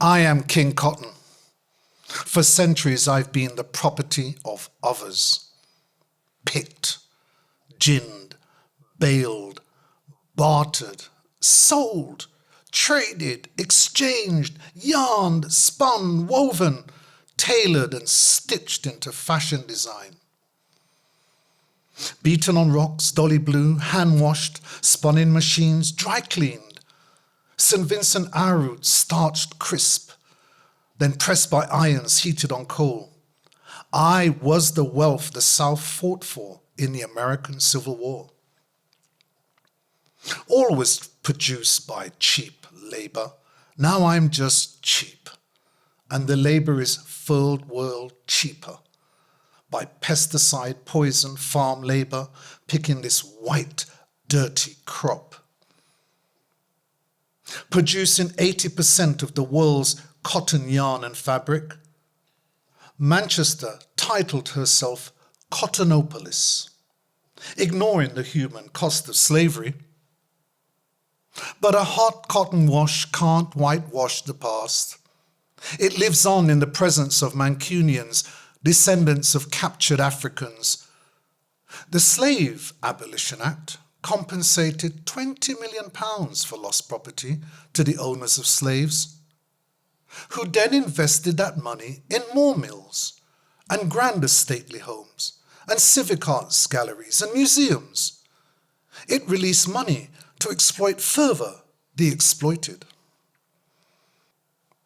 I am King Cotton. For centuries I've been the property of others. Picked, ginned, baled, bartered, sold, traded, exchanged, yarned, spun, woven, tailored and stitched into fashion design. Beaten on rocks, dolly blue, hand-washed, spun in machines, dry-cleaned. St. Vincent arrowroot starched crisp, then pressed by irons heated on coal. I was the wealth the South fought for in the American Civil War. Always produced by cheap labor. Now I'm just cheap, and the labor is third world cheaper. By pesticide, poison, farm labor, picking this white, dirty crop. Producing 80% of the world's cotton, yarn and fabric, Manchester titled herself Cottonopolis, ignoring the human cost of slavery. But a hot cotton wash can't whitewash the past. It lives on in the presence of Mancunians, descendants of captured Africans. The Slave Abolition Act compensated £20 million for lost property to the owners of slaves, who then invested that money in more mills and grander stately homes and civic arts galleries and museums. It released money to exploit further the exploited.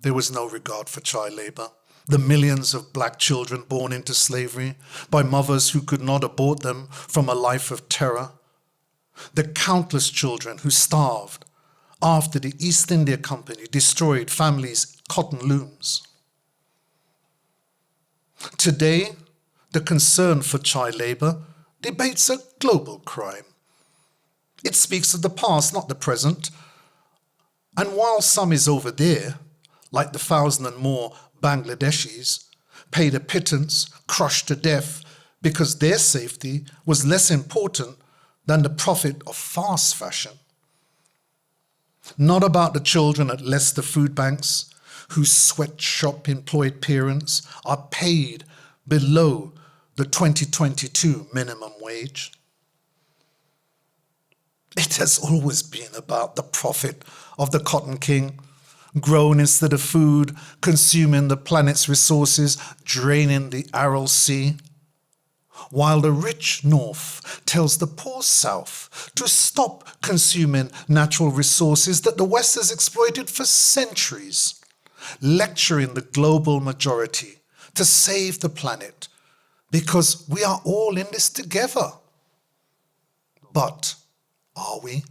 There was no regard for child labor. The millions of black children born into slavery by mothers who could not abort them from a life of terror. The countless children who starved after the East India Company destroyed families' cotton looms. Today, the concern for child labor debates a global crime. It speaks of the past, not the present. And while some is over there, like the 1,000 and more Bangladeshis, paid a pittance, crushed to death because their safety was less important than the profit of fast fashion. Not about the children at Leicester food banks whose sweatshop employed parents are paid below the 2022 minimum wage. It has always been about the profit of the cotton king, grown instead of food, consuming the planet's resources, draining the Aral Sea, while the rich North tells the poor South to stop consuming natural resources that the West has exploited for centuries, lecturing the global majority to save the planet because we are all in this together. But are we?